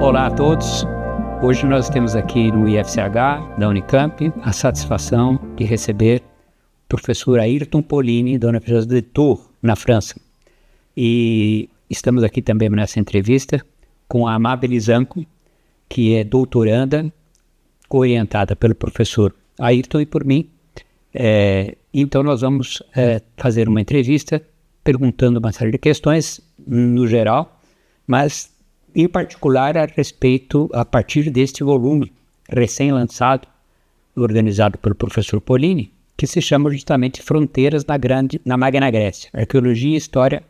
Olá a todos. Hoje nós temos aqui no IFCH da Unicamp a satisfação de receber o professor Ayrton Pollini, da Universidade de Tours, na França. E estamos aqui também nessa entrevista com a Amabile Zanco, que é doutoranda, orientada pelo professor Ayrton e por mim. Então nós vamos fazer uma entrevista perguntando uma série de questões no geral, mas em particular a partir deste volume recém-lançado, organizado pelo professor Pollini, que se chama justamente Fronteiras na Magna Grécia, Arqueologia e História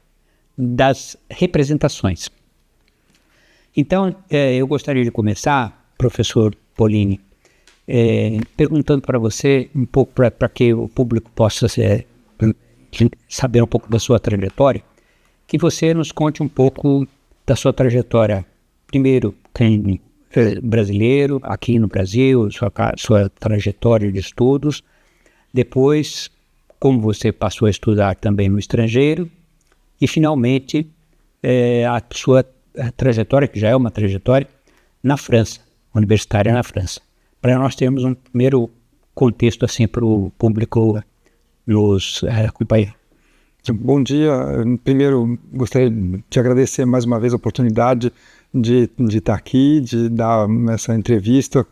das Representações. Então, eu gostaria de começar, professor Pollini, perguntando para você um pouco, para que o público possa saber um pouco da sua trajetória, que você nos conte um pouco da sua trajetória, primeiro, como brasileiro, aqui no Brasil, sua trajetória de estudos, depois, como você passou a estudar também no estrangeiro, e finalmente, a sua trajetória, que já é uma trajetória, na França, universitária na França, para nós termos um primeiro contexto assim para o público nos acompanhar. Bom dia. Primeiro, gostaria de te agradecer mais uma vez a oportunidade de estar aqui, de dar essa entrevista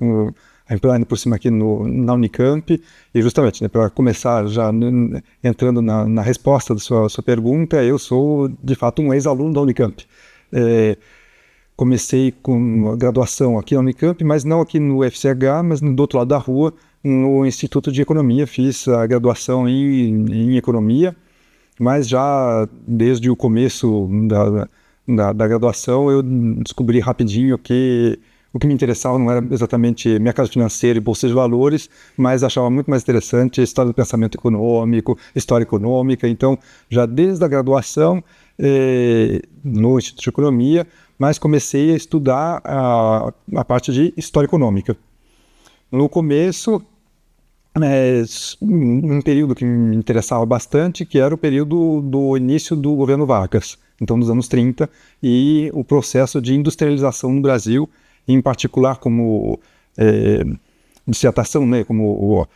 ainda por cima aqui na Unicamp, e justamente para começar já entrando na resposta da sua pergunta, eu sou de fato um ex-aluno da Unicamp. Comecei com graduação aqui na Unicamp, mas não aqui no UFCH, mas do outro lado da rua, no Instituto de Economia. Fiz a graduação em Economia, mas já desde o começo da graduação eu descobri rapidinho que o que me interessava não era exatamente mercado financeiro e bolsa de valores, mas achava muito mais interessante a história do pensamento econômico, história econômica. Então, já desde a graduação no Instituto de Economia, mas comecei a estudar a parte de história econômica. No começo, um período que me interessava bastante, que era o período do início do governo Vargas, então dos anos 30, e o processo de industrialização no Brasil, em particular como dissertação, como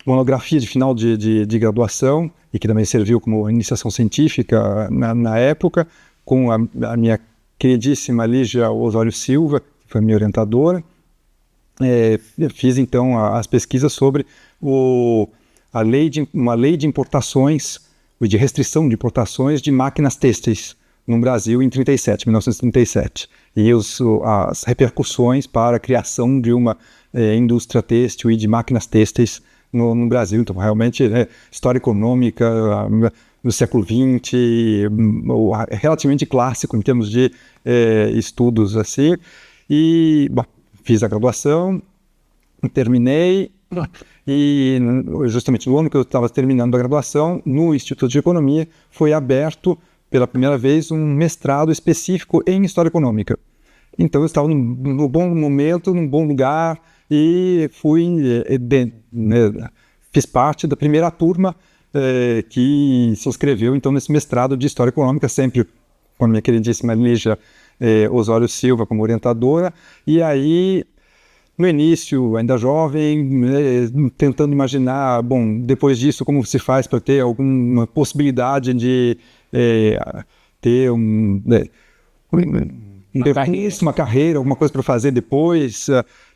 monografia de final de graduação, e que também serviu como iniciação científica na época, com a minha queridíssima Lígia Osório Silva, que foi minha orientadora. Fiz então as pesquisas sobre uma lei de importações, de restrição de importações de máquinas têxteis no Brasil em 1937, e as repercussões para a criação de uma indústria têxtil e de máquinas têxteis no Brasil. Então, realmente, história econômica do século XX, relativamente clássico em termos de estudos assim. E fiz a graduação, terminei, e justamente no ano que eu estava terminando a graduação, no Instituto de Economia, foi aberto pela primeira vez um mestrado específico em História Econômica. Então eu estava no bom momento, num bom lugar, e fiz parte da primeira turma que se inscreveu então nesse mestrado de História Econômica, sempre com a minha queridíssima Lígia Osório Silva como orientadora. E aí, no início, ainda jovem, tentando imaginar, depois disso, como se faz para ter alguma possibilidade de ter uma carreira, alguma coisa para fazer depois.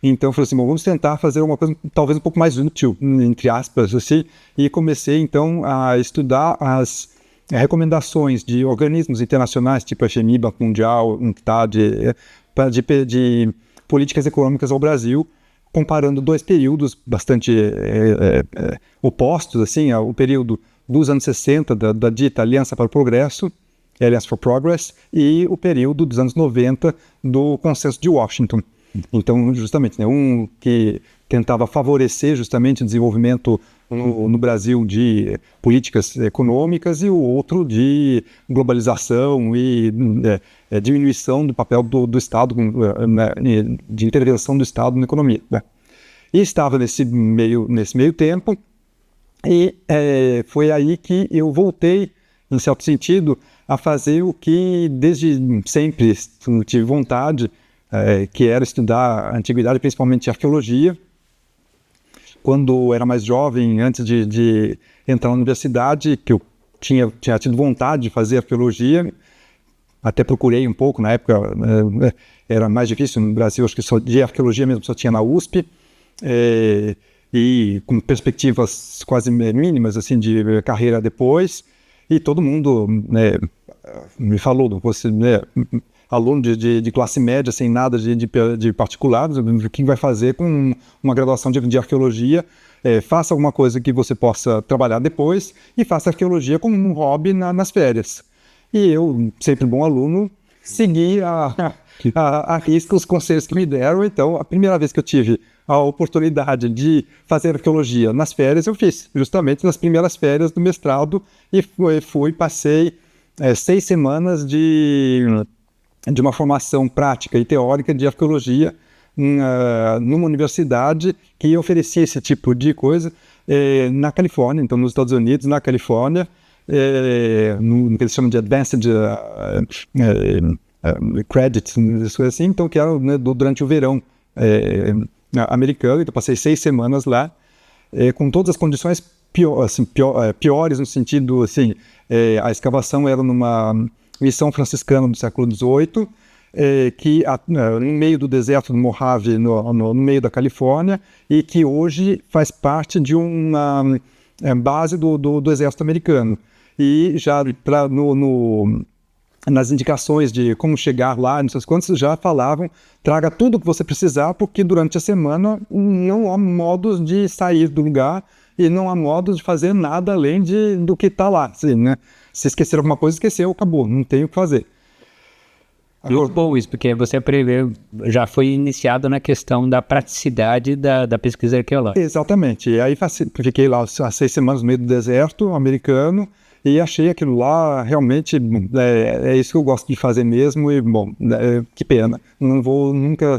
Então, eu falei assim, vamos tentar fazer alguma coisa talvez um pouco mais útil, entre aspas, assim, e comecei, então, a estudar as recomendações de organismos internacionais, tipo FMI, Banco Mundial, UNCTAD, de políticas econômicas ao Brasil, comparando dois períodos bastante opostos, assim, o período dos anos 60, da dita Aliança para o Progresso, Alliance for Progress, e o período dos anos 90 do Consenso de Washington. Então, justamente, um que tentava favorecer justamente o desenvolvimento no Brasil de políticas econômicas, e o outro de globalização e diminuição do papel do Estado, de intervenção do Estado na economia. E estava nesse meio tempo, e foi aí que eu voltei em certo sentido, a fazer o que desde sempre tive vontade, que era estudar a antiguidade, principalmente arqueologia. Quando era mais jovem, antes de entrar na universidade, que eu tinha tido vontade de fazer arqueologia, até procurei um pouco, na época era mais difícil no Brasil, acho que só de arqueologia mesmo só tinha na USP, e com perspectivas quase mínimas assim, de carreira depois, e todo mundo me falou, você, aluno de classe média, sem nada de particular, o que vai fazer com uma graduação de arqueologia? Faça alguma coisa que você possa trabalhar depois e faça arqueologia como um hobby nas férias. E eu, sempre bom aluno, segui a risca os conselhos que me deram. Então, a primeira vez que eu tive a oportunidade de fazer arqueologia nas férias, eu fiz, justamente nas primeiras férias do mestrado, e passei 6 semanas de uma formação prática e teórica de arqueologia numa universidade que oferecia esse tipo de coisa na Califórnia, então nos Estados Unidos, na Califórnia, no que eles chamam de Advanced Credit, assim, então que era durante o verão americano. Então passei 6 semanas lá, com todas as condições piores no sentido, assim, a escavação era numa missão franciscana do século XVIII, que no meio do deserto do Mojave, no meio da Califórnia, e que hoje faz parte de uma base do exército americano. E já nas indicações de como chegar lá, não sei quantos, já falavam, traga tudo o que você precisar, porque durante a semana não há modos de sair do lugar e não há modos de fazer nada além do que está lá. Assim, né? Se esquecer alguma coisa, esqueceu, acabou, não tem o que fazer. Muito bom isso, porque você já foi iniciado na questão da praticidade da pesquisa arqueológica. Exatamente. E aí fiquei lá há 6 semanas no meio do deserto americano e achei aquilo lá realmente, é isso que eu gosto de fazer mesmo. E, bom, que pena. Não vou nunca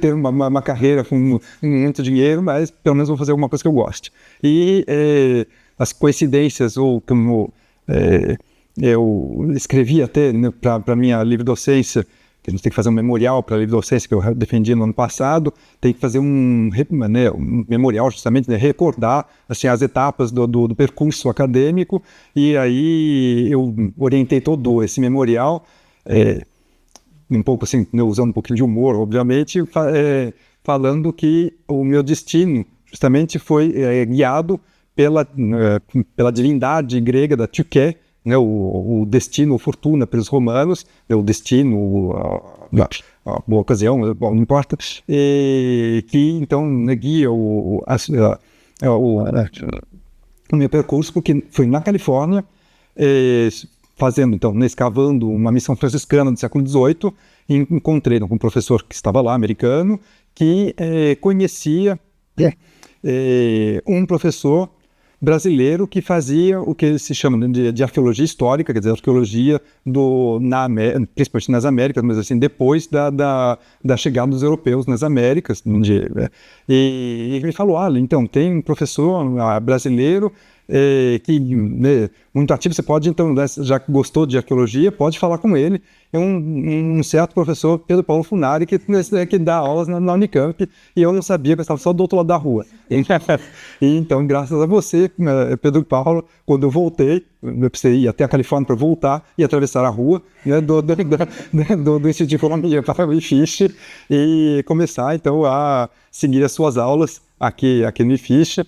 ter uma carreira com muito dinheiro, mas pelo menos vou fazer alguma coisa que eu goste. E as coincidências, ou como eu escrevi até para a minha livre-docência, que a gente tem que fazer um memorial para a livre-docência que eu defendi no ano passado, tem que fazer um memorial justamente, recordar assim, as etapas do percurso acadêmico, e aí eu orientei todo esse memorial, um pouco assim, usando um pouquinho de humor, obviamente, falando que o meu destino justamente foi guiado pela divindade grega da Tyche, né, o destino, a fortuna pelos romanos, o destino, a boa ocasião, não importa, e que então guia o meu percurso, porque foi na Califórnia, escavando uma missão franciscana do século XVIII, e encontrei com um professor que estava lá, americano, que conhecia um professor brasileiro que fazia o que se chama de arqueologia histórica, quer dizer, arqueologia principalmente nas Américas, mas assim, depois da chegada dos europeus nas Américas. E ele falou, então, tem um professor brasileiro que muito ativo, você pode, então, já que gostou de arqueologia, pode falar com ele. É um certo professor, Pedro Paulo Funari, que dá aulas na Unicamp, e eu não sabia, que eu estava só do outro lado da rua. E então, graças a você, Pedro Paulo, quando eu voltei, eu precisei ir até a Califórnia para voltar e atravessar a rua, né, do Instituto de Economia para o IFISH, e começar, então, a seguir as suas aulas aqui no IFISH.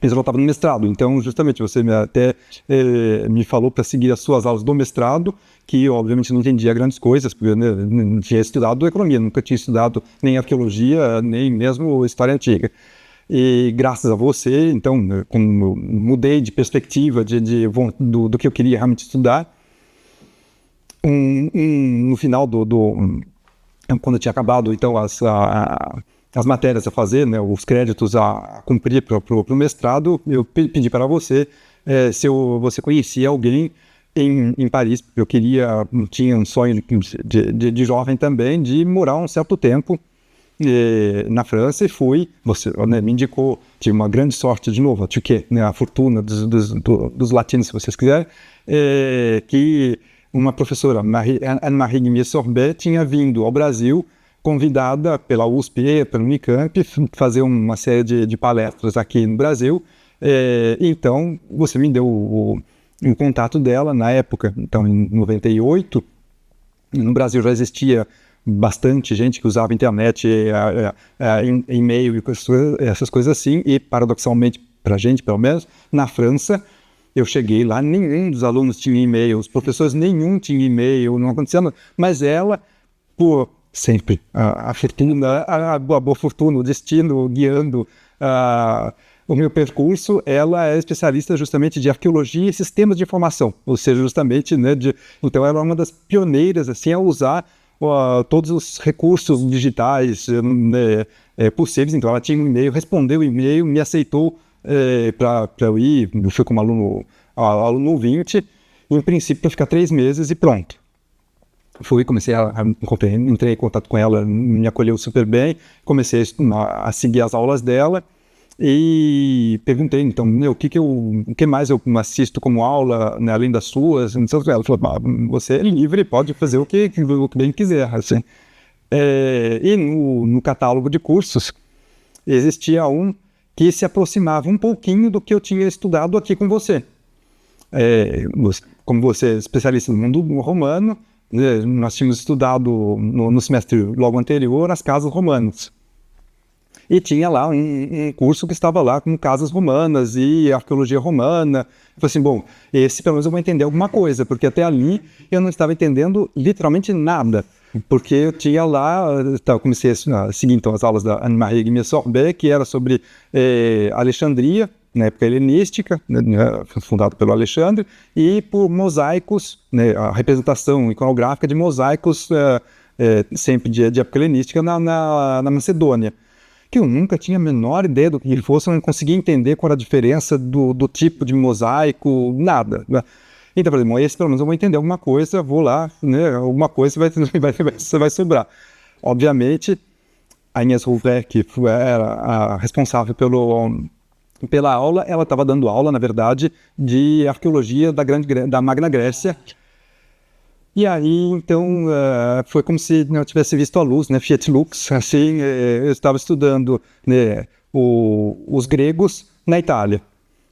Eu estava no mestrado, então justamente você até me falou para seguir as suas aulas do mestrado, que obviamente não entendia grandes coisas, porque não tinha estudado economia, nunca tinha estudado nem arqueologia, nem mesmo história antiga. E graças a você, então, como eu mudei de perspectiva do que eu queria realmente estudar, no final quando eu tinha acabado, então, as matérias a fazer, né, os créditos a cumprir para o mestrado, eu pedi para você se você conhecia alguém em Paris, porque eu tinha um sonho de jovem também, de morar um certo tempo na França e fui, você, né, me indicou, tive uma grande sorte de novo, né, a fortuna dos latinos, se vocês quiserem, que uma professora, Anne-Marie Guimier-Sorbet, tinha vindo ao Brasil, convidada pela USP, pela Unicamp, fazer uma série de palestras aqui no Brasil. Então, você me deu o contato dela na época, então em 98, no Brasil já existia bastante gente que usava internet, e-mail e essas coisas assim, e paradoxalmente, para a gente pelo menos, na França, eu cheguei lá, nenhum dos alunos tinha e-mail, os professores nenhum tinha e-mail, não acontecia nada, mas ela, por sempre a fortuna, a boa fortuna, o destino guiando o meu percurso, ela é especialista justamente de arqueologia e sistemas de informação, ou seja, justamente, né, então ela é uma das pioneiras assim, a usar todos os recursos digitais possíveis. Então ela tinha um e-mail, respondeu o e-mail, me aceitou para eu ir, eu fui como aluno 20, em princípio para ficar 3 meses e pronto. Comecei entrei em contato com ela, me acolheu super bem, comecei a seguir as aulas dela e perguntei, então, o que mais eu assisto como aula, né, além das suas? Ela falou, você é livre, pode fazer o que bem quiser. Assim. E no catálogo de cursos existia um que se aproximava um pouquinho do que eu tinha estudado aqui com você. Como você é especialista no mundo romano, nós tínhamos estudado no semestre logo anterior as casas romanas. E tinha lá um curso que estava lá com casas romanas e arqueologia romana. Eu falei assim, bom, esse pelo menos eu vou entender alguma coisa, porque até ali eu não estava entendendo literalmente nada. Porque eu tinha lá, eu comecei a seguir então as aulas da Anne-Marie Guimier-Sorbet, que era sobre Alexandria, na época helenística, né, fundado pelo Alexandre, e por mosaicos, né, a representação iconográfica de mosaicos sempre de época helenística na Macedônia, que eu nunca tinha a menor ideia do que fosse, eu não conseguia entender qual era a diferença do tipo de mosaico, nada. Então, por exemplo, esse pelo menos eu vou entender alguma coisa, vou lá, né, alguma coisa vai sobrar. Obviamente, a Inês Rouvet, que era a responsável pela aula, ela estava dando aula, na verdade, de arqueologia da Magna Grécia. E aí, então, foi como se eu tivesse visto a luz, né, Fiat Lux, assim, eu estava estudando, né, os gregos na Itália,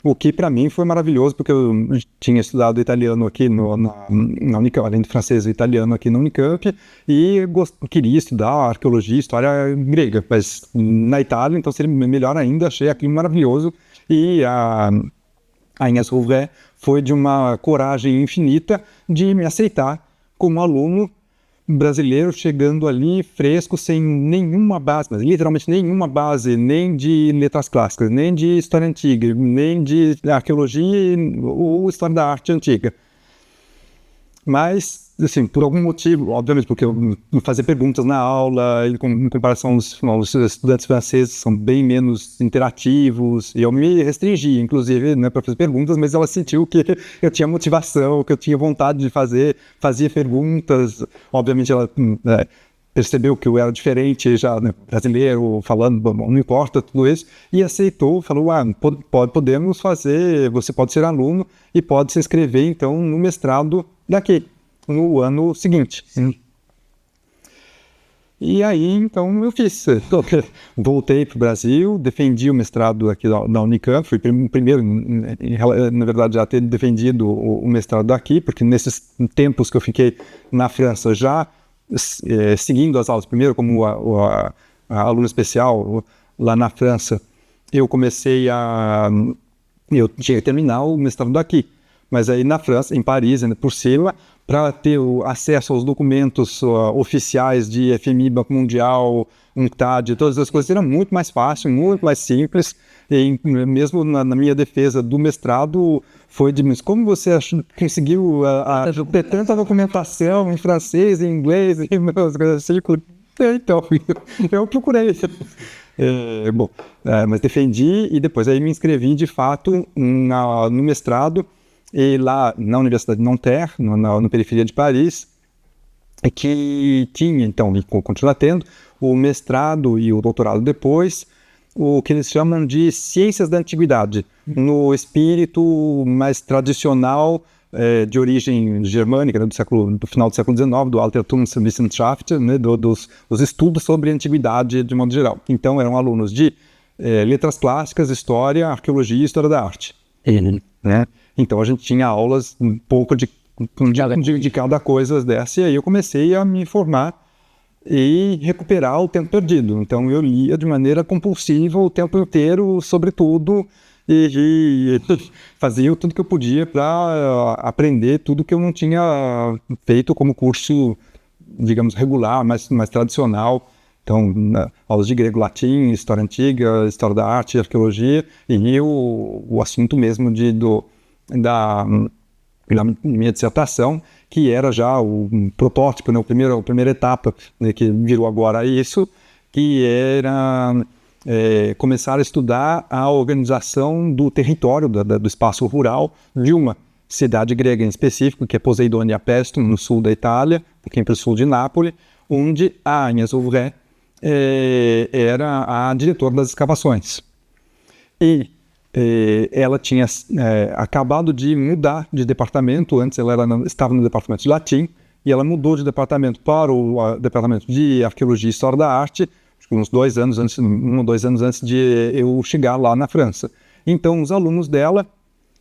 o que para mim foi maravilhoso, porque eu tinha estudado italiano aqui na Unicamp, além de francês e italiano aqui na Unicamp, e queria estudar arqueologia, história grega, mas na Itália, então seria melhor ainda, achei aquilo maravilhoso, e a Inês Rouvet foi de uma coragem infinita de me aceitar como aluno brasileiro, chegando ali fresco, sem nenhuma base, mas literalmente nenhuma base, nem de letras clássicas, nem de história antiga, nem de arqueologia ou história da arte antiga. Mas, assim, por algum motivo, obviamente, porque eu fazia perguntas na aula, em comparação aos estudantes franceses, são bem menos interativos, e eu me restringi, inclusive, né, para fazer perguntas, mas ela sentiu que eu tinha motivação, que eu tinha vontade de fazer, fazia perguntas, obviamente ela percebeu que eu era diferente, já, né, brasileiro, falando, bom, não importa tudo isso, e aceitou, falou, podemos fazer, você pode ser aluno e pode se inscrever, então, no mestrado daqui, no ano seguinte. E aí, então, eu fiz. Voltei para o Brasil, defendi o mestrado aqui da Unicamp, fui o primeiro, na verdade, já ter defendido o mestrado daqui, porque nesses tempos que eu fiquei na França, já seguindo as aulas, primeiro como aluno especial lá na França, eu tinha que terminar o mestrado daqui. Mas aí na França, em Paris, ainda por cima, para ter o acesso aos documentos oficiais de FMI, Banco Mundial, UNCTAD, todas as coisas, era muito mais fácil, muito mais simples. E mesmo na minha defesa do mestrado, foi de mas como você conseguiu ter tanta documentação em francês, em inglês, em coisas assim? Então, eu procurei. Mas defendi e depois aí me inscrevi de fato no mestrado. E lá na Universidade de Nanterre, na periferia de Paris, que tinha, então, e continua tendo, o mestrado e o doutorado depois, o que eles chamam de ciências da antiguidade, no espírito mais tradicional, de origem germânica, né, do final do século XIX, do Altertumswissenschaft, né, dos estudos sobre a antiguidade de modo geral. Então eram alunos de letras clássicas, história, arqueologia e história da arte. Né? Então a gente tinha aulas um pouco de cada coisa dessa, e aí eu comecei a me formar e recuperar o tempo perdido. Então eu lia de maneira compulsiva o tempo inteiro sobre tudo e fazia tudo que eu podia para aprender tudo que eu não tinha feito como curso, digamos, regular, mais tradicional. Então, aulas de grego, latim, história antiga, história da arte, arqueologia, e o assunto mesmo da minha dissertação, que era já o protótipo, né, a primeira etapa, né, que virou agora isso, que era começar a estudar a organização do território, do espaço rural, de uma cidade grega em específico, que é Poseidonia Paestum, no sul da Itália, um pouquinho para o sul de Nápoles, onde a Agnès Ouvret era a diretora das escavações. E ela tinha acabado de mudar de departamento. Antes ela estava no departamento de latim, e ela mudou de departamento para o departamento de arqueologia e história da arte, uns 2 anos antes, 1 ou 2 anos antes de eu chegar lá na França. Então os alunos dela,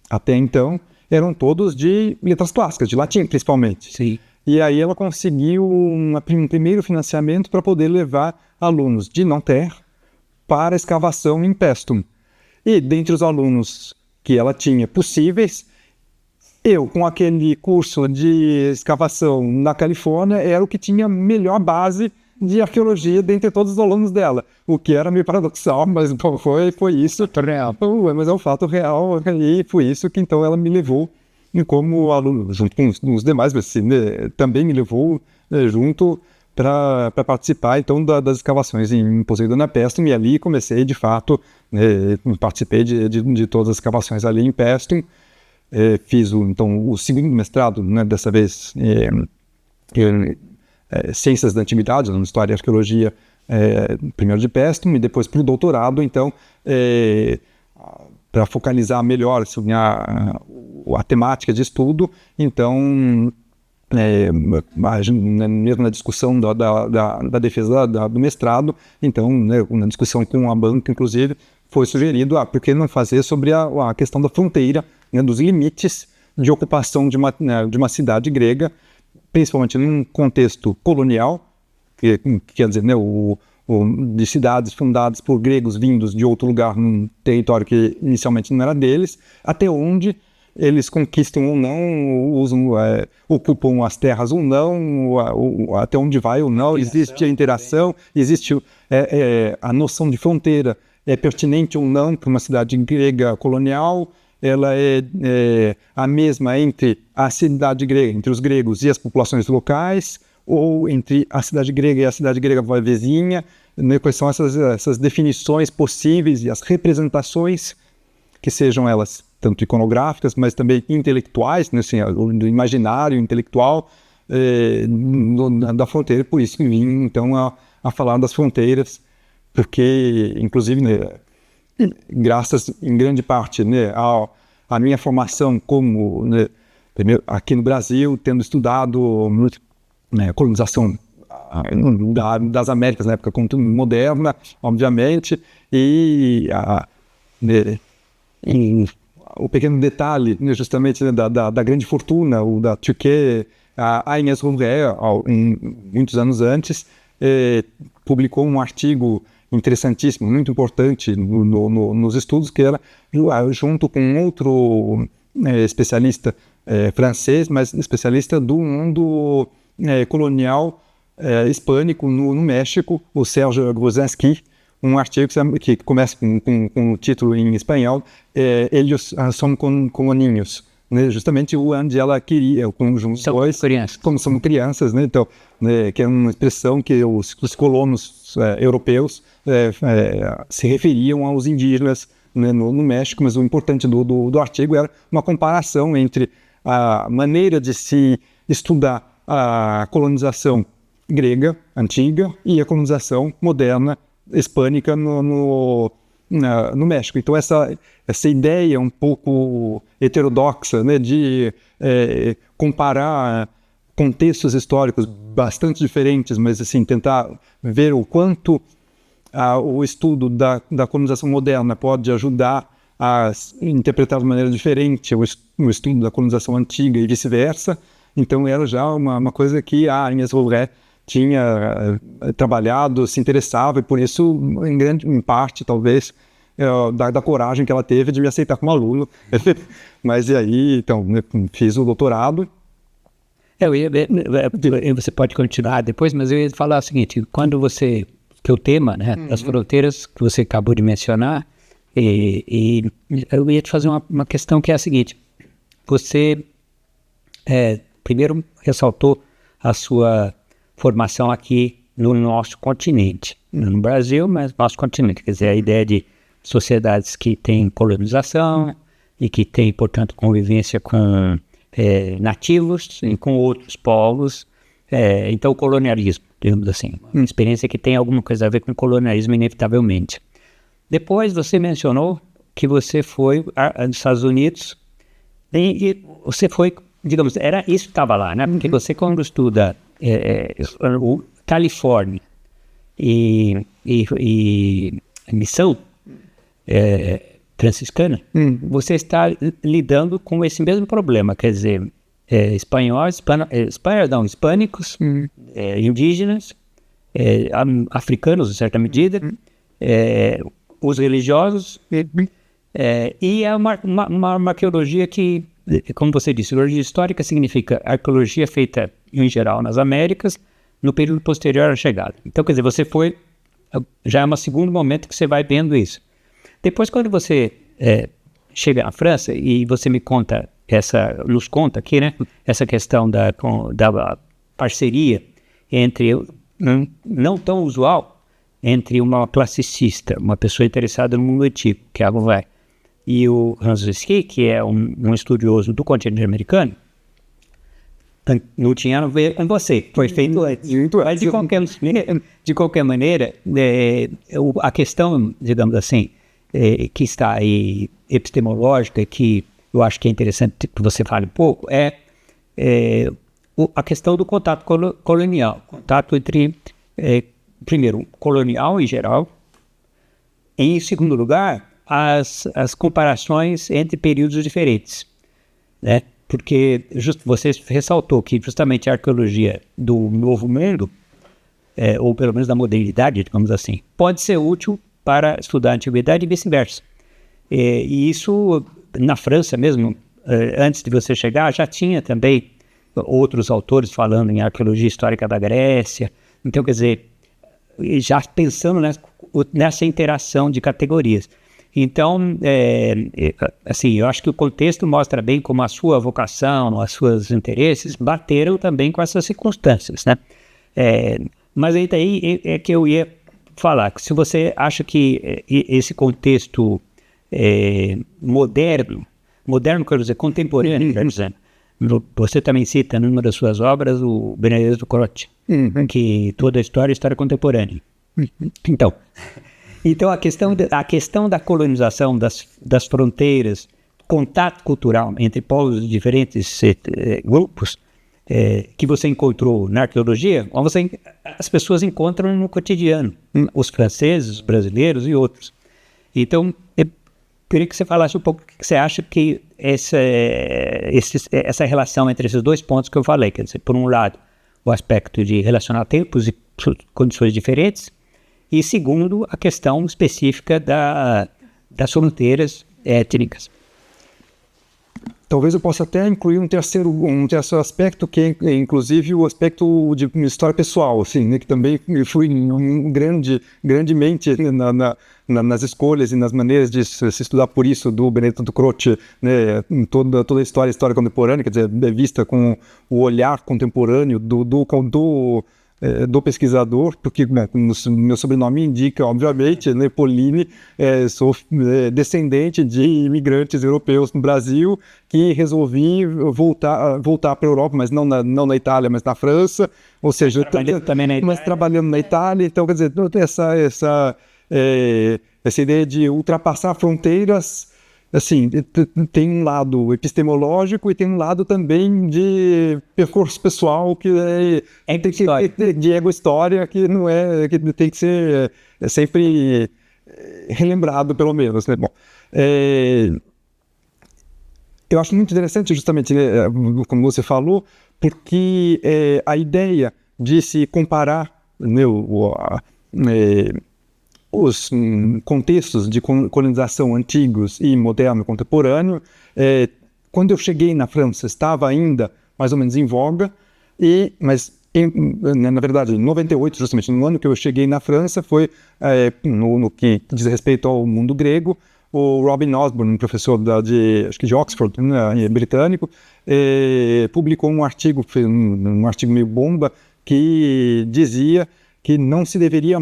até então, eram todos de letras clássicas, de latim principalmente. Sim. E aí ela conseguiu um primeiro financiamento para poder levar alunos de Nanterre para a escavação em Paestum. E dentre os alunos que ela tinha possíveis, eu, com aquele curso de escavação na Califórnia, era o que tinha melhor base de arqueologia dentre todos os alunos dela. O que era meio paradoxal, mas foi isso. Real. Mas é um fato real, e foi isso que então ela me levou como aluno, junto com os demais, mas assim, né, também me levou junto para participar então das escavações em Poseidonia Paestum, e ali comecei de fato, participei de todas as escavações ali em Paestum. Fiz então o segundo mestrado, né, dessa vez ciências da antiguidade, na história e arqueologia, primeiro de Paestum, e depois para o doutorado, então para focalizar melhor assim, a temática de estudo. Então mesmo na discussão da defesa do mestrado, então, né, na discussão com a banca, inclusive, foi sugerido, por que não fazer sobre a questão da fronteira, né, dos limites de ocupação de uma cidade grega, principalmente num contexto colonial, que quer dizer, né, de cidades fundadas por gregos vindos de outro lugar, num território que inicialmente não era deles, até onde eles conquistam ou não, ocupam as terras ou não, até onde vai ou não, existe a interação, existe a noção de fronteira, é pertinente ou não para uma cidade grega colonial, ela é a mesma entre a cidade grega, entre os gregos e as populações locais, ou entre a cidade grega e a cidade grega vizinha, né? Quais são essas definições possíveis e as representações, que sejam elas tanto iconográficas, mas também intelectuais, né, assim, do imaginário intelectual da fronteira. Por isso que vim, então, a falar das fronteiras, porque, inclusive, né, graças, em grande parte, né, à minha formação como, né, primeiro, aqui no Brasil, tendo estudado a colonização das Américas, na época moderna, obviamente, e o pequeno detalhe, né, justamente, né, da grande fortuna, o da Turquia, a Agnès Ouvret, muitos anos antes, publicou um artigo interessantíssimo, muito importante nos estudos, que era junto com outro especialista francês, mas especialista do mundo colonial hispânico no México, o Serge Grozinski, um artigo que começa com o título em espanhol, Eles são coloninhos, né? Justamente onde ela queria, como somos crianças, né? Então, né, que é uma expressão que os colonos europeus se referiam aos indígenas, né, no México, mas o importante do artigo era uma comparação entre a maneira de se estudar a colonização grega antiga e a colonização moderna hispânica no México. Então essa ideia um pouco heterodoxa, né, de comparar contextos históricos bastante diferentes, mas assim tentar ver o quanto o estudo da colonização moderna pode ajudar a interpretar de maneira diferente o estudo da colonização antiga e vice-versa. Então era já uma coisa que a Agnès Wollrich tinha trabalhado, se interessava, e por isso, em parte, talvez, da coragem que ela teve de me aceitar como aluno. Mas e aí, então, fiz o doutorado. Você pode continuar depois, mas eu ia falar o seguinte, que o tema, né, das fronteiras que você acabou de mencionar, e eu ia te fazer uma questão que é a seguinte, você primeiro ressaltou a sua formação aqui no nosso continente, não no Brasil, mas no nosso continente, quer dizer, a ideia de sociedades que têm colonização e que têm, portanto, convivência com nativos e com outros povos, então o colonialismo, digamos assim, uma experiência que tem alguma coisa a ver com colonialismo inevitavelmente. Depois você mencionou que você foi nos Estados Unidos e você foi, digamos, era isso que estava lá, né? Porque você, quando estuda o Califórnia e missão franciscana, você está lidando com esse mesmo problema, quer dizer, hispânicos, indígenas, africanos, em certa medida, os religiosos, e é uma arqueologia que, como você disse, arqueologia histórica significa arqueologia feita, em geral, nas Américas, no período posterior à chegada. Então, quer dizer, já é um segundo momento que você vai vendo isso. Depois, quando você chega na França e você nos conta aqui, né, essa questão da parceria entre, não tão usual, entre uma classicista, uma pessoa interessada no mundo antigo, que é a Louvet, e o Hans Wieski, que é um estudioso do continente americano, não tinha a ver com você, foi feito antes. Mas de qualquer maneira, a questão, digamos assim, que está aí epistemológica, que eu acho que é interessante que você fale um pouco, a questão do contato colonial, contato entre, primeiro, colonial em geral, e, em segundo lugar, as comparações entre períodos diferentes, né? Porque você ressaltou que justamente a arqueologia do Novo Mundo, ou pelo menos da modernidade, digamos assim, pode ser útil para estudar a antiguidade e vice-versa. E isso, na França mesmo, antes de você chegar, já tinha também outros autores falando em arqueologia histórica da Grécia. Então, quer dizer, já pensando nessa interação de categorias. Então, assim, eu acho que o contexto mostra bem como a sua vocação, os seus interesses bateram também com essas circunstâncias, né? Mas aí daí é que eu ia falar, que se você acha que esse contexto moderno, quero dizer, contemporâneo, quero dizer, você também cita numa das suas obras o Benedetto Croce, que toda a história é história contemporânea. Então a questão da colonização das fronteiras, contato cultural entre povos de diferentes grupos, que você encontrou na arqueologia, as pessoas encontram no cotidiano, os franceses, os brasileiros e outros. Então, eu queria que você falasse um pouco o que você acha que essa relação entre esses dois pontos que eu falei, quer dizer, por um lado, o aspecto de relacionar tempos e condições diferentes, e segundo, a questão específica das fronteiras étnicas. Talvez eu possa até incluir um terceiro aspecto, que é inclusive o aspecto de história pessoal, assim, né, que também fui grandemente nas escolhas e nas maneiras de se estudar por isso do Benedetto Croce, né, toda a história contemporânea, quer dizer, vista com o olhar contemporâneo do pesquisador, porque meu sobrenome indica, obviamente, né, Polini, sou descendente de imigrantes europeus no Brasil, que resolvi voltar para a Europa, mas não na Itália, mas na França, ou seja, mas trabalhando na Itália, então, quer dizer, essa ideia de ultrapassar fronteiras, assim, tem um lado epistemológico e tem um lado também de percurso pessoal que de ego-história, que não que tem que ser sempre relembrado, pelo menos, né? Bom, eu acho muito interessante, justamente, como você falou, porque a ideia de se comparar, né, os contextos de colonização antigos e moderno contemporâneo, quando eu cheguei na França, estava ainda mais ou menos em voga, mas na verdade, em 98, justamente no ano que eu cheguei na França, foi no que diz respeito ao mundo grego, o Robin Osborne, um professor acho que de Oxford, né, britânico, publicou um artigo meio bomba, que dizia que não se deveria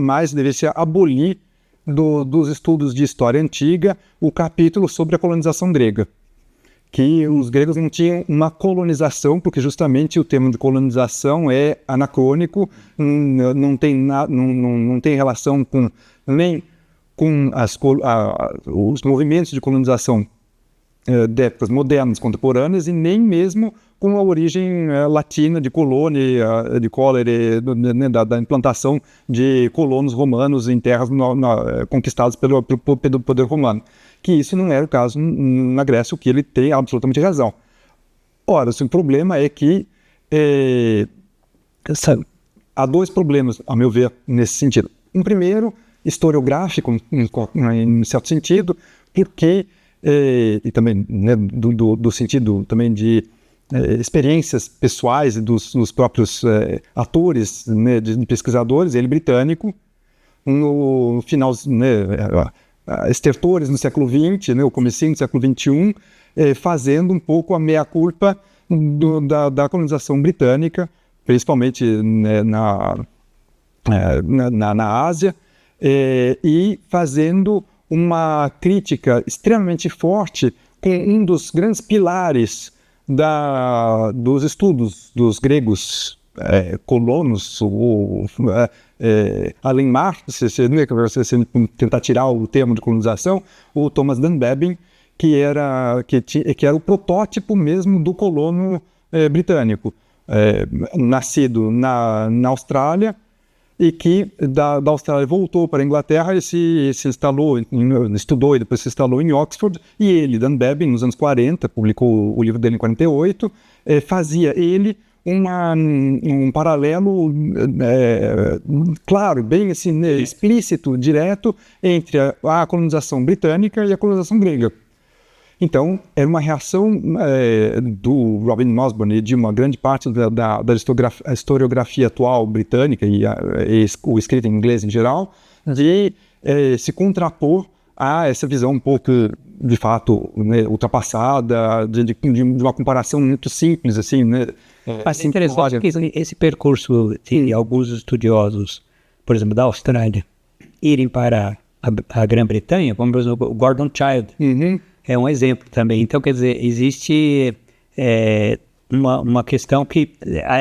se abolir dos estudos de história antiga o capítulo sobre a colonização grega. Que os gregos não tinham uma colonização, porque justamente o termo de colonização é anacrônico, não tem relação nem com os movimentos de colonização de épocas modernas, contemporâneas, e nem mesmo com a origem latina de colônia, de cólere, da implantação de colonos romanos em terras conquistadas pelo poder romano. Que isso não era o caso na Grécia, o que ele tem absolutamente razão. Ora, o problema é que há dois problemas, a meu ver, nesse sentido. Um primeiro, historiográfico, em certo sentido, porque, e também, né, do sentido também de experiências pessoais dos próprios atores, né, de pesquisadores, ele britânico, no final, né, estertores no século XX, né, o comecinho do século XXI, fazendo um pouco a meia-culpa da colonização britânica, principalmente, né, na Ásia, e fazendo uma crítica extremamente forte com um dos grandes pilares dos estudos dos gregos colonos, além Marx, se tentar tirar o termo de colonização, o Thomas Dunbabin, que era o protótipo mesmo do colono britânico, nascido na Austrália, e que da Austrália voltou para a Inglaterra e se instalou, estudou e depois se instalou em Oxford, e ele, Dunbabin, nos anos 40, publicou o livro dele em 48, fazia ele um paralelo claro, bem assim, explícito, direto, entre a colonização britânica e a colonização grega. Então, era uma reação do Robin Osborne e de uma grande parte da historiografia atual britânica e o escrito em inglês em geral, de se contrapor a essa visão um pouco, de fato, né, ultrapassada, de uma comparação muito simples, assim, né? Mas é interessante que esse percurso de alguns estudiosos, por exemplo, da Austrália, irem para a Grã-Bretanha, como por exemplo o Gordon Childe, é um exemplo também. Então, quer dizer, existe uma questão que,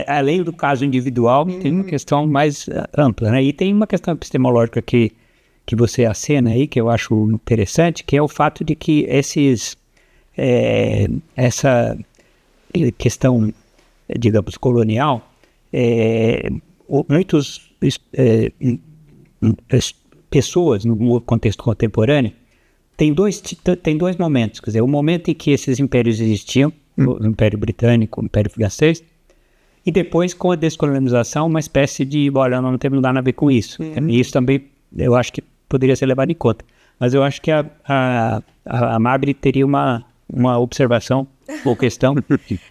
além do caso individual, tem uma questão mais ampla, né? E tem uma questão epistemológica que você acena aí, que eu acho interessante, que é o fato de que essa questão, digamos, colonial, muitas pessoas no contexto contemporâneo tem dois momentos, quer dizer, o momento em que esses impérios existiam, o Império Britânico, o Império Francês, e depois, com a descolonização, uma espécie de, olha, não tem nada a ver com isso. E isso também, eu acho que poderia ser levado em conta. Mas eu acho que a Margaret teria uma observação ou questão.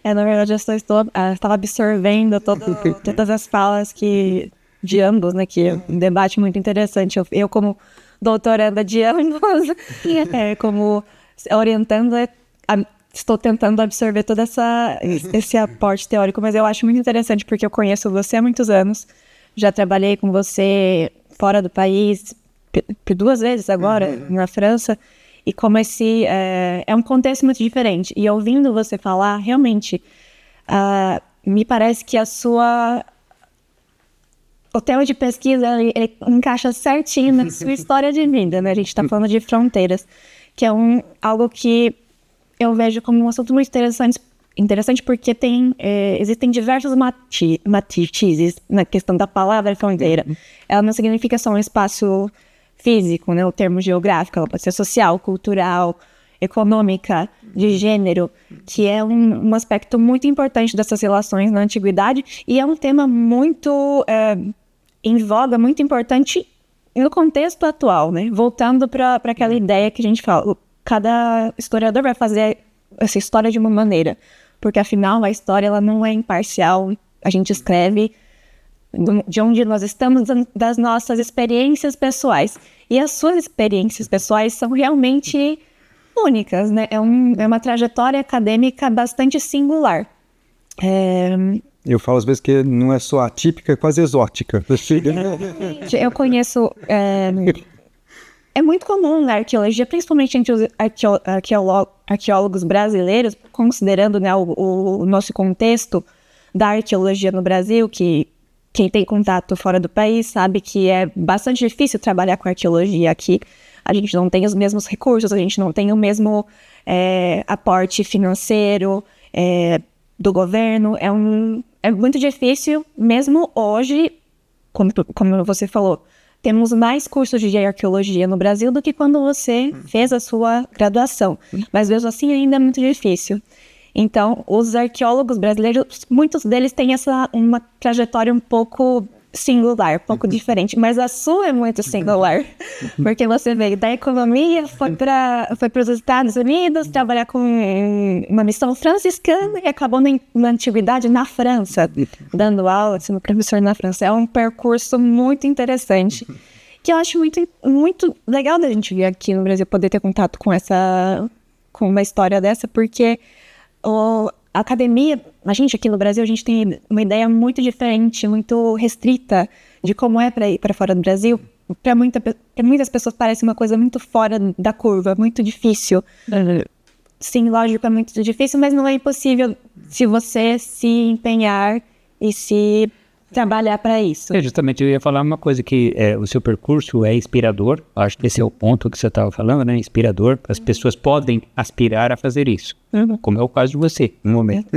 Na verdade, eu estava absorvendo todas as falas de ambos, né, que é um debate muito interessante. Eu como doutoranda de ambos, como orientando, estou tentando absorver todo esse aporte teórico, mas eu acho muito interessante porque eu conheço você há muitos anos, Já trabalhei com você fora do país, por 2 vezes agora, na França, e como esse é um contexto muito diferente. E ouvindo você falar, realmente, me parece que o tema de pesquisa, ele encaixa certinho na sua história de vida, né? A gente está falando de fronteiras, que é algo que eu vejo como um assunto muito interessante porque existem diversos matizes na questão da palavra fronteira. Ela não significa só um espaço físico, né? O termo geográfico, ela pode ser social, cultural, econômica, de gênero, que é um aspecto muito importante dessas relações na antiguidade e é um tema muito em voga, muito importante no contexto atual, né? Voltando para aquela ideia que a gente fala, cada historiador vai fazer essa história de uma maneira, porque afinal a história ela não é imparcial, a gente escreve de onde nós estamos, das nossas experiências pessoais, e as suas experiências pessoais são realmente únicas, né? É uma trajetória acadêmica bastante singular. Eu falo às vezes que não é só atípica, é quase exótica. Eu conheço... É muito comum na arqueologia, principalmente entre os arqueólogos brasileiros, considerando, né, o nosso contexto da arqueologia no Brasil, que quem tem contato fora do país sabe que é bastante difícil trabalhar com arqueologia aqui. A gente não tem os mesmos recursos, a gente não tem o mesmo aporte financeiro do governo. É muito difícil, mesmo hoje, como você falou, temos mais cursos de arqueologia no Brasil do que quando você fez a sua graduação. Mas mesmo assim ainda é muito difícil. Então, os arqueólogos brasileiros, muitos deles têm uma trajetória um pouco singular, um pouco diferente. Mas a sua é muito singular. Porque você veio da economia, foi para os Estados Unidos, trabalhar com uma missão franciscana e acabou na antiguidade na França, dando aula, sendo professor na França. É um percurso muito interessante, que eu acho muito, muito legal da gente vir aqui no Brasil, poder ter contato com uma história dessa, porque a academia, a gente aqui no Brasil, a gente tem uma ideia muito diferente, muito restrita de como é para ir para fora do Brasil. Para muitas pessoas parece uma coisa muito fora da curva, muito difícil. Sim, lógico, é muito difícil, mas não é impossível se você se empenhar e se trabalhar para isso. Justamente, eu ia falar uma coisa que o seu percurso é inspirador. Acho que esse é o ponto que você estava falando, né? Inspirador. As pessoas podem aspirar a fazer isso, como é o caso de você, no momento.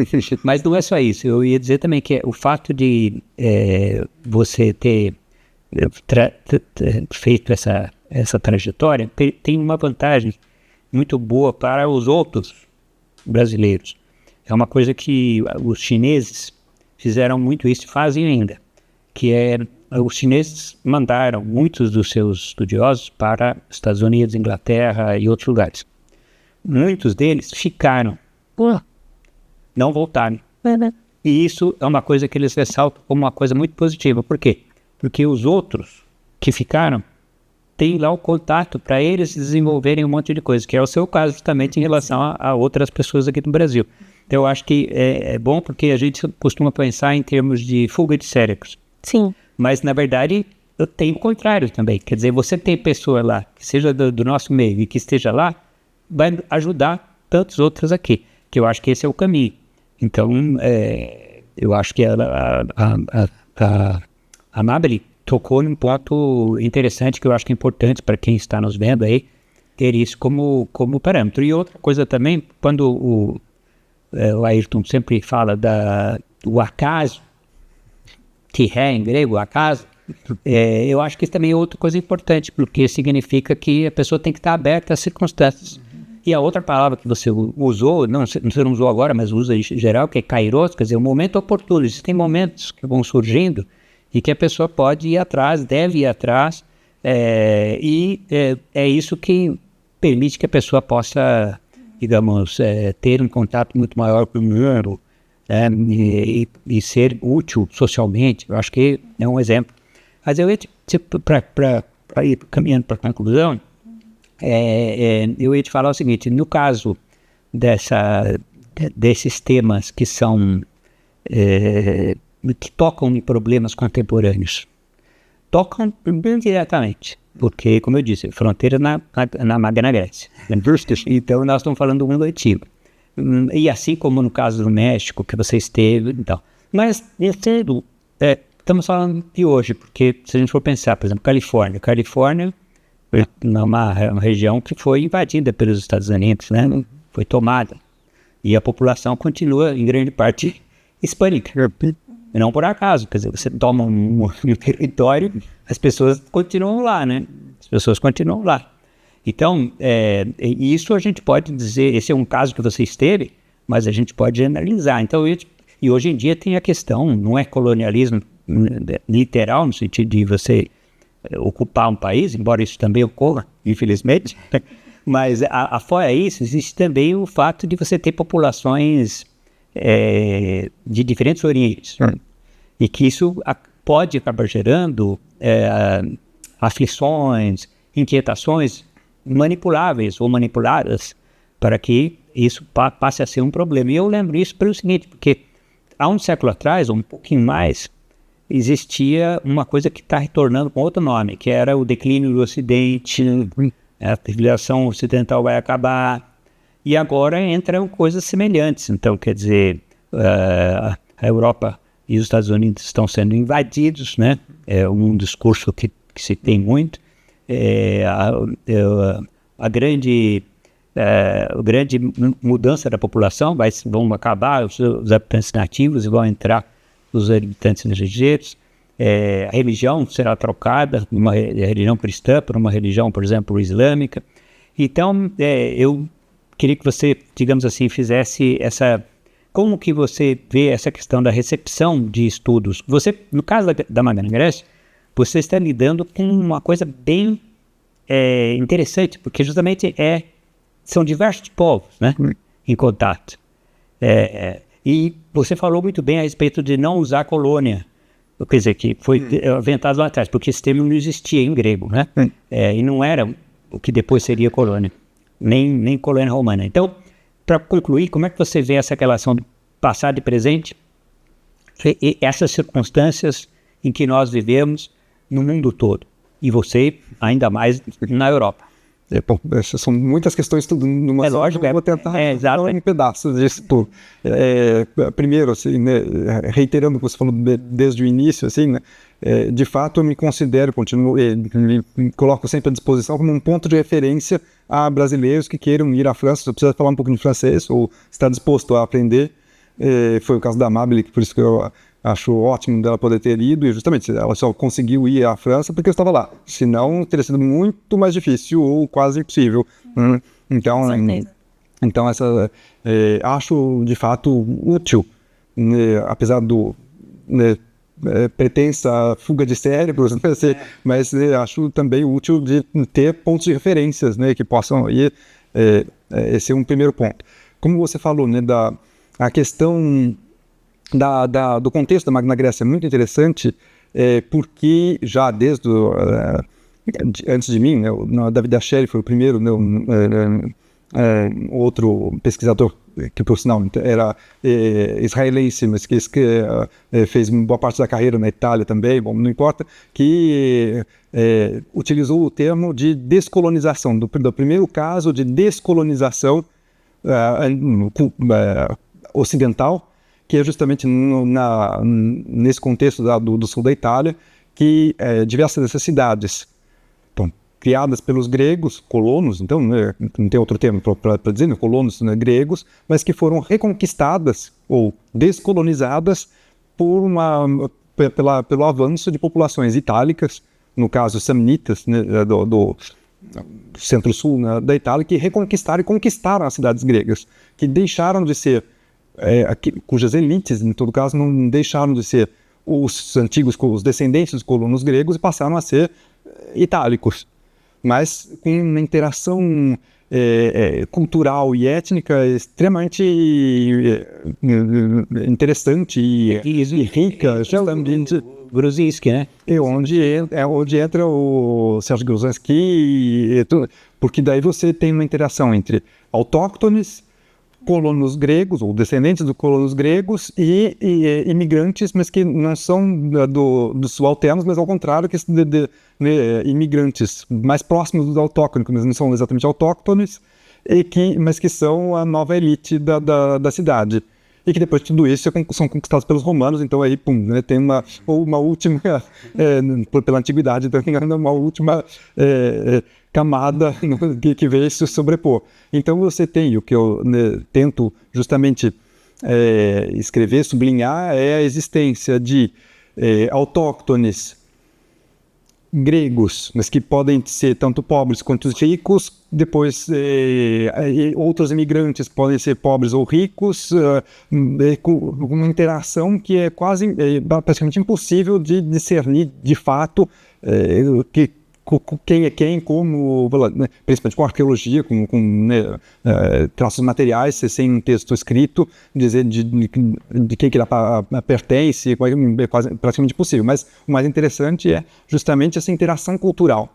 Mas não é só isso. Eu ia dizer também que o fato de você ter feito essa trajetória tem uma vantagem muito boa para os outros brasileiros. É uma coisa que os chineses fizeram muito isso e fazem ainda, que os chineses mandaram muitos dos seus estudiosos para Estados Unidos, Inglaterra e outros lugares. Muitos deles ficaram, não voltaram. E isso é uma coisa que eles ressaltam como uma coisa muito positiva. Por quê? Porque os outros que ficaram têm lá o contato para eles desenvolverem um monte de coisa, que é o seu caso justamente em relação a outras pessoas aqui no Brasil. Então, eu acho que é bom porque a gente costuma pensar em termos de fuga de cérebros. Sim. Mas, na verdade, tem o contrário também. Quer dizer, você tem pessoa lá, que seja do nosso meio e que esteja lá, vai ajudar tantos outros aqui, que eu acho que esse é o caminho. Então, eu acho que a Amabile tocou num ponto interessante, que eu acho que é importante para quem está nos vendo aí, ter isso como parâmetro. E outra coisa também, quando o Ayrton sempre fala do acaso, tiré em grego, acaso, eu acho que isso também é outra coisa importante, porque significa que a pessoa tem que estar aberta às circunstâncias. E a outra palavra que você usou, você não usou agora, mas usa em geral, que é kairos, quer dizer, o momento oportuno. Existem momentos que vão surgindo e que a pessoa pode ir atrás, deve ir atrás, e é isso que permite que a pessoa possa, digamos, ter um contato muito maior com o mundo, e ser útil socialmente. Eu acho que é um exemplo. Mas eu ia, para ir caminhando para a conclusão, eu ia te falar o seguinte: no caso desses temas que são que tocam em problemas contemporâneos. Tocam bem diretamente, porque, como eu disse, fronteira na Magna Grécia. Então, nós estamos falando do mundo antigo. E assim como no caso do México, que você esteve, então. Mas, estamos falando de hoje, porque se a gente for pensar, por exemplo, Califórnia é uma região que foi invadida pelos Estados Unidos, né? Foi tomada. E a população continua, em grande parte, hispânica. E não por acaso, quer dizer, você toma um território, as pessoas continuam lá, né? As pessoas continuam lá. Então, isso a gente pode dizer, esse é um caso que você esteve, mas a gente pode analisar. Então, e hoje em dia tem a questão, não é colonialismo literal, no sentido de você ocupar um país, embora isso também ocorra, infelizmente, mas fora isso, existe também o fato de você ter populações de diferentes origens, e que isso pode acabar gerando aflições, inquietações manipuláveis ou manipuladas para que isso passe a ser um problema. E eu lembro isso pelo seguinte, porque há um século atrás, ou um pouquinho mais, existia uma coisa que está retornando com outro nome, que era o declínio do Ocidente, a civilização ocidental vai acabar, e agora entram coisas semelhantes. Então, quer dizer, a Europa e os Estados Unidos estão sendo invadidos, né? É um discurso que se tem muito. A grande mudança da população, vão acabar os habitantes nativos e vão entrar os habitantes estrangeiros. A religião será trocada, uma religião cristã por uma religião, por exemplo, islâmica. Então, eu queria que você, digamos assim, fizesse como que você vê essa questão da recepção de estudos? Você, no caso da Magna Grécia, você está lidando com uma coisa bem interessante, porque justamente são diversos povos, né, em contato. E você falou muito bem a respeito de não usar colônia, quer dizer, que foi inventado lá atrás, porque esse termo não existia em grego, né? E não era o que depois seria colônia, nem colônia romana. Então, para concluir, como é que você vê essa relação do passado e presente, e essas circunstâncias em que nós vivemos no mundo todo, e você ainda mais na Europa? Bom, essas são muitas questões tudo numa lógico, eu vou tentar falar um pedaço disso tudo. Primeiro, assim, né, reiterando o que você falou desde o início, assim, né, de fato eu me considero, me coloco sempre à disposição como um ponto de referência a brasileiros que queiram ir à França. Você precisa falar um pouco de francês ou está disposto a aprender. Foi o caso da Amabile, por isso que eu acho ótimo dela poder ter ido, e justamente ela só conseguiu ir à França porque eu estava lá. Senão teria sido muito mais difícil ou quase impossível. Então acho de fato útil, apesar do pretensa fuga de cérebros, mas acho também útil de ter pontos de referências, né, que possam ir. Esse é um primeiro ponto. Como você falou, né, a questão do contexto da Magna Grécia é muito interessante, porque já desde antes de mim, né, o David Asheri foi o primeiro, né, outro pesquisador que, por sinal, era israelense, mas que fez boa parte da carreira na Itália também, bom, não importa, que utilizou o termo de descolonização, do primeiro caso de descolonização ocidental, que é justamente nesse contexto do sul da Itália, que diversas dessas cidades, criadas pelos gregos, colonos, então, né, não tem outro termo para dizer, né, colonos, né, gregos, mas que foram reconquistadas ou descolonizadas pelo avanço de populações itálicas, no caso samnitas, né, do centro-sul, né, da Itália, que reconquistaram e conquistaram as cidades gregas, que deixaram de ser, cujas elites, em todo caso, não deixaram de ser os descendentes dos colonos gregos e passaram a ser itálicos, mas com uma interação cultural e étnica extremamente interessante e rica. Gruzinski, né? Onde entra o Sérgio Gruzinski, porque daí você tem uma interação entre autóctones, colonos gregos, ou descendentes de colonos gregos, e imigrantes, mas que não são dos subalternos, mas ao contrário, que imigrantes mais próximos dos autóctones, mas não são exatamente autóctones, mas que são a nova elite da cidade. E que depois de tudo isso são conquistados pelos romanos, então aí, pum, né, tem uma última, pela antiguidade, então, uma última camada que veio se sobrepor. Então você tem, o que eu tento justamente escrever, sublinhar, é a existência de autóctones gregos, mas que podem ser tanto pobres quanto ricos. Depois outros imigrantes podem ser pobres ou ricos, com uma interação que é praticamente impossível de discernir de fato quem é quem, como, né, principalmente com arqueologia, com traços materiais, sem um texto escrito, dizer de quem que ela pertence, é quase praticamente impossível. Mas o mais interessante é justamente essa interação cultural.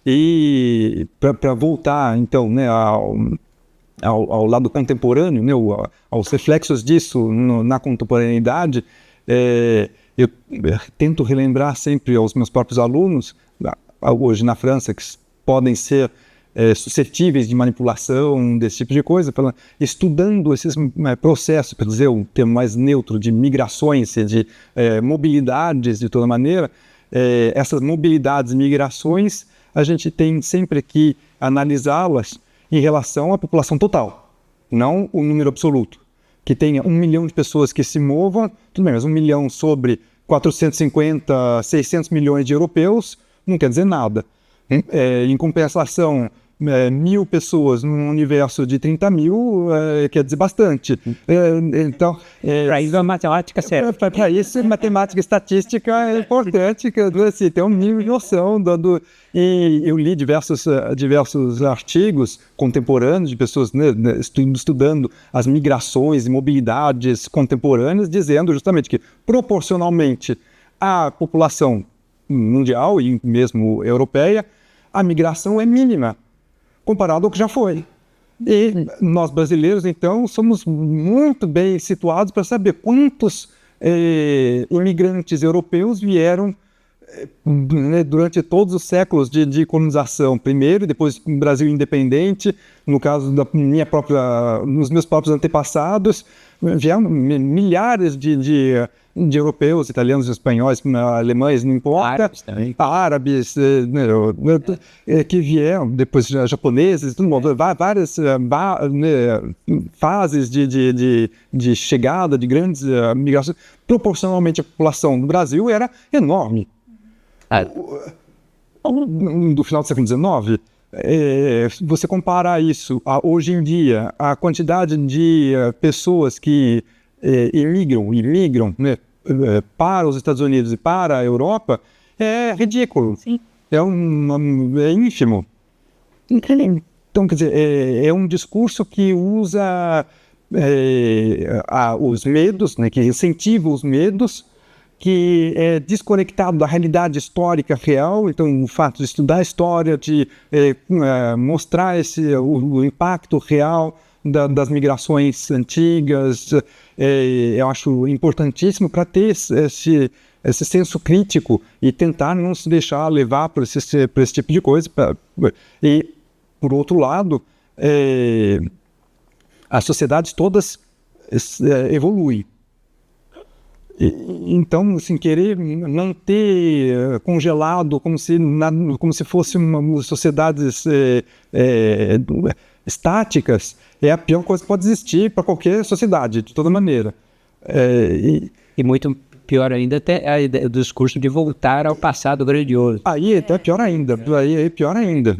E para voltar, então, né, ao lado contemporâneo, né, aos reflexos disso na contemporaneidade, eu tento relembrar sempre aos meus próprios alunos, hoje na França, que podem ser suscetíveis de manipulação, desse tipo de coisa, estudando esses processos, para dizer o termo mais neutro, de migrações, de mobilidades de toda maneira. Essas mobilidades e migrações, a gente tem sempre que analisá-las em relação à população total, não o número absoluto. Que tenha 1 milhão de pessoas que se movam, tudo bem, mas 1 milhão sobre 450, 600 milhões de europeus, não quer dizer nada. Em compensação, 1.000 pessoas num universo de 30 mil quer dizer bastante. Então, para isso a matemática serve. Para isso, matemática e estatística é importante, assim, ter um mínimo de noção. E eu li diversos artigos contemporâneos de pessoas, né, estudando as migrações e mobilidades contemporâneas, dizendo justamente que, proporcionalmente à população mundial e mesmo europeia, a migração é mínima, comparado ao que já foi. E nós brasileiros, então, somos muito bem situados para saber quantos imigrantes europeus vieram durante todos os séculos de colonização, primeiro, e depois no Brasil independente, no caso nos meus próprios antepassados, vieram milhares de europeus, italianos, espanhóis, alemães, não importa, árabes, que vieram, depois japoneses, tudo bom, várias fases de chegada de grandes migrações. Proporcionalmente a população do Brasil era enorme. Do final do século XIX, você compara isso hoje em dia, a quantidade de pessoas que imigram, né, para os Estados Unidos e para a Europa, é ridículo. Sim. É ínfimo. Então, quer dizer, é um discurso que usa os medos, né, que incentiva os medos, que é desconectado da realidade histórica real. Então, o fato de estudar a história, de mostrar o impacto real das migrações antigas, eu acho importantíssimo para ter esse senso crítico e tentar não se deixar levar por esse tipo de coisa. E, por outro lado, as sociedades todas evoluem. Então, assim, querer manter congelado como se fossem sociedades estáticas é a pior coisa que pode existir para qualquer sociedade, de toda maneira. E muito pior ainda até a ideia do discurso de voltar ao passado grandioso. Aí até pior ainda. Aí pior ainda.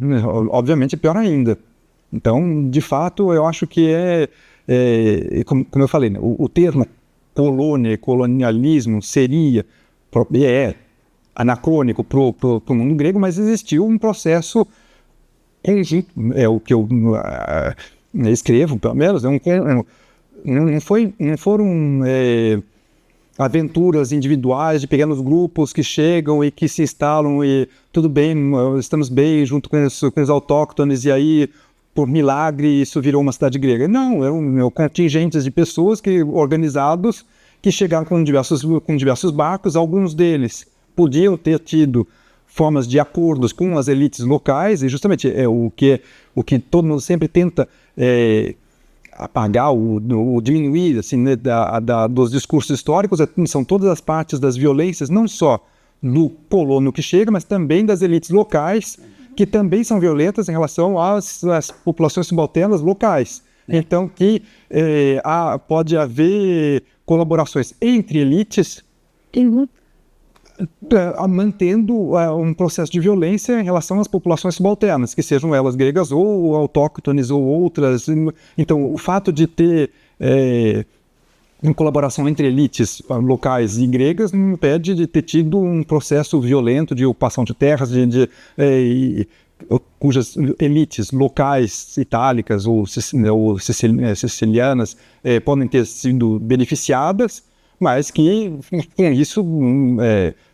Obviamente é pior ainda. Então, de fato, eu acho que como eu falei, né, o termo colonialismo seria anacrônico para o mundo grego, mas existiu um processo o que eu escrevo, pelo menos, não foram aventuras individuais de pequenos grupos que chegam e que se instalam e tudo bem, estamos bem junto com os autóctones, e aí por milagre isso virou uma cidade grega. Não, eram contingentes de pessoas organizados que chegaram com diversos barcos. Alguns deles podiam ter tido formas de acordos com as elites locais, e justamente o que todo mundo sempre tenta apagar ou diminuir assim, né, dos discursos históricos, são todas as partes das violências, não só do colono que chega, mas também das elites locais, que também são violentas em relação às populações subalternas locais. Então, que pode haver colaborações entre elites, mantendo um processo de violência em relação às populações subalternas, que sejam elas gregas ou autóctones ou outras. Então, o fato de ter uma colaboração entre elites locais e gregas não impede de ter tido um processo violento de ocupação de terras, cujas elites locais itálicas ou sicilianas podem ter sido beneficiadas, mas que com isso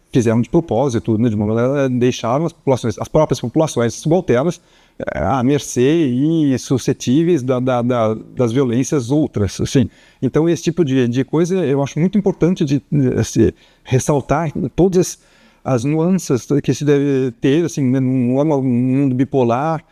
fizeram de propósito, né, de uma maneira, deixaram as próprias populações subalternas à mercê e suscetíveis das violências outras. Assim. Então, esse tipo de coisa eu acho muito importante de ressaltar todas as nuances que se deve ter assim, num mundo bipolar.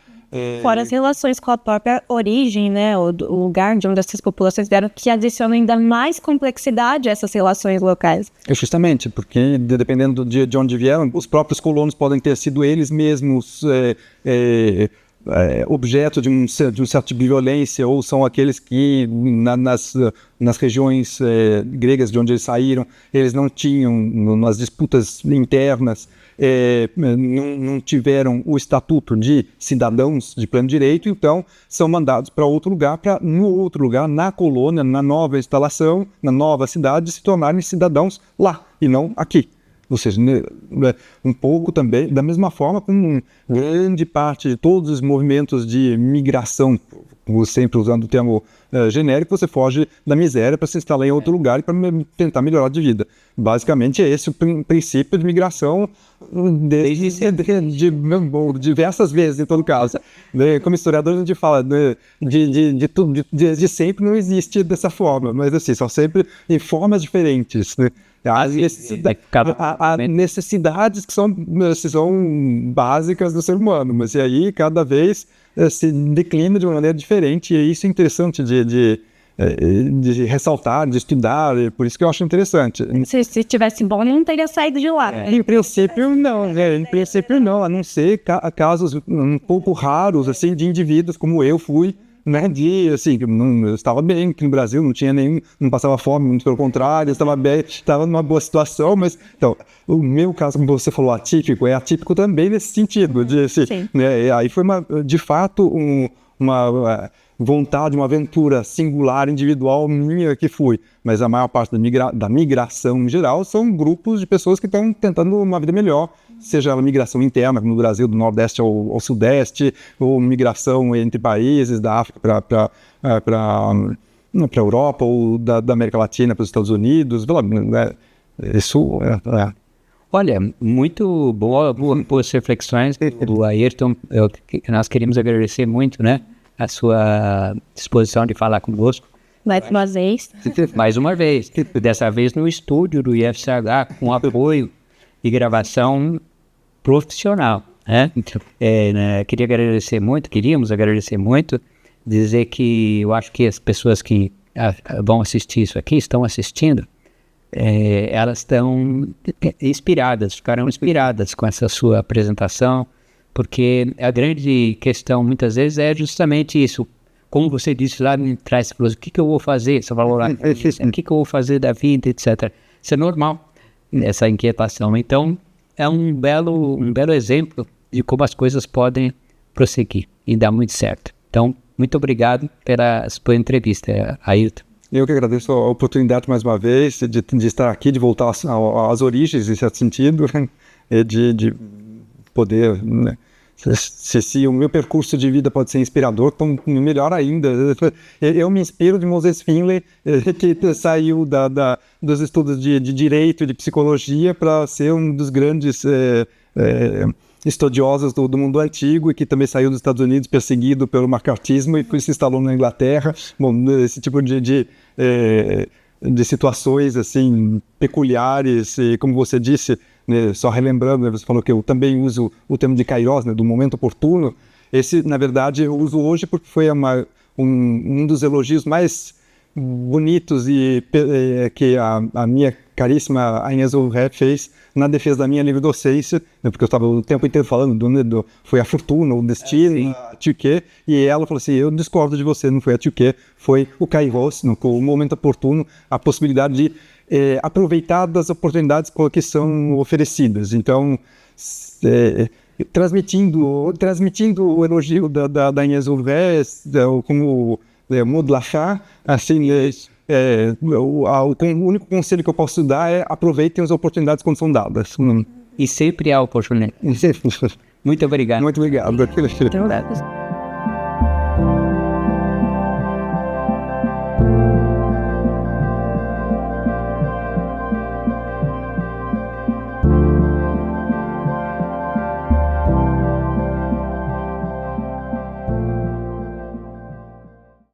Fora as relações com a própria origem, né, o lugar de onde essas populações vieram, que adicionam ainda mais complexidade a essas relações locais. Justamente, porque dependendo de onde vieram, os próprios colonos podem ter sido eles mesmos objeto de um certo tipo de violência, ou são aqueles que nas regiões gregas de onde eles saíram, eles não tinham, nas disputas internas, não tiveram o estatuto de cidadãos de pleno direito, então são mandados para outro lugar, no outro lugar, na colônia, na nova instalação, na nova cidade, se tornarem cidadãos lá e não aqui. Ou seja, um pouco também, da mesma forma como grande parte de todos os movimentos de migração, sempre usando o termo genérico, você foge da miséria para se instalar em outro lugar e para tentar melhorar de vida. Basicamente é esse o princípio de migração diversas vezes, em todo caso. Como historiador a gente fala, de sempre não existe dessa forma, mas assim, são sempre em formas diferentes, né? As necessidades que são básicas do ser humano, mas e aí cada vez se declina de uma maneira diferente, e isso é interessante de ressaltar, de estudar, por isso que eu acho interessante. Se tivesse bom, não teria saído de lá. Em princípio não, a não ser casos um pouco raros assim, de indivíduos como eu fui, né, assim, eu estava bem aqui no Brasil, não passava fome, muito pelo contrário, estava bem, estava numa boa situação, mas, então, o meu caso, como você falou, atípico, é atípico também nesse sentido, né, aí foi de fato uma vontade, uma aventura singular, individual minha que fui, mas a maior parte da migração em geral são grupos de pessoas que estão tentando uma vida melhor, seja a migração interna, como no Brasil, do Nordeste ao Sudeste, ou migração entre países, da África para a Europa, ou da América Latina para os Estados Unidos, isso Olha, muito boas reflexões do Ayrton. Nós queríamos agradecer muito, né, a sua disposição de falar conosco. Mais uma vez. Dessa vez no estúdio do IFCH, com apoio e gravação profissional, né? Queríamos agradecer muito, dizer que eu acho que as pessoas que vão assistir isso aqui, estão assistindo, elas estão ficaram inspiradas com essa sua apresentação, porque a grande questão muitas vezes é justamente isso. Como você disse lá atrás, o que eu vou fazer? Você falou lá, o que eu vou fazer da vida, etc. Isso é normal, essa inquietação. Então, é um belo exemplo de como as coisas podem prosseguir e dar muito certo. Então, muito obrigado pela sua entrevista, Ayrton. Eu que agradeço a oportunidade mais uma vez de estar aqui, de voltar às origens, em certo sentido, de poder, né, Se o meu percurso de vida pode ser inspirador, então melhor ainda. Eu me inspiro de Moses Finley, que saiu dos estudos de direito e de psicologia para ser um dos grandes estudiosos do mundo antigo, e que também saiu dos Estados Unidos perseguido pelo macartismo e se instalou na Inglaterra. Bom, esse tipo de situações assim peculiares, e como você disse, né, só relembrando, né, você falou que eu também uso o termo de Kairos, né, do momento oportuno. Esse, na verdade, eu uso hoje porque foi um dos elogios mais bonitos que a minha caríssima Agnès Ouvret fez na defesa da minha livre docência, né, porque eu estava o tempo inteiro falando foi a fortuna, o destino, a Tchuké, e ela falou assim: eu discordo de você, não foi a Tchuké, foi o Kairos, o momento oportuno, a possibilidade de aproveitar das oportunidades que são oferecidas. Então, transmitindo o elogio da Agnès Ouvret como mot de la fin, assim, o único conselho que eu posso dar é: aproveitem as oportunidades quando são dadas. E sempre há oportunidade. Muito obrigado. Muito obrigado. Então,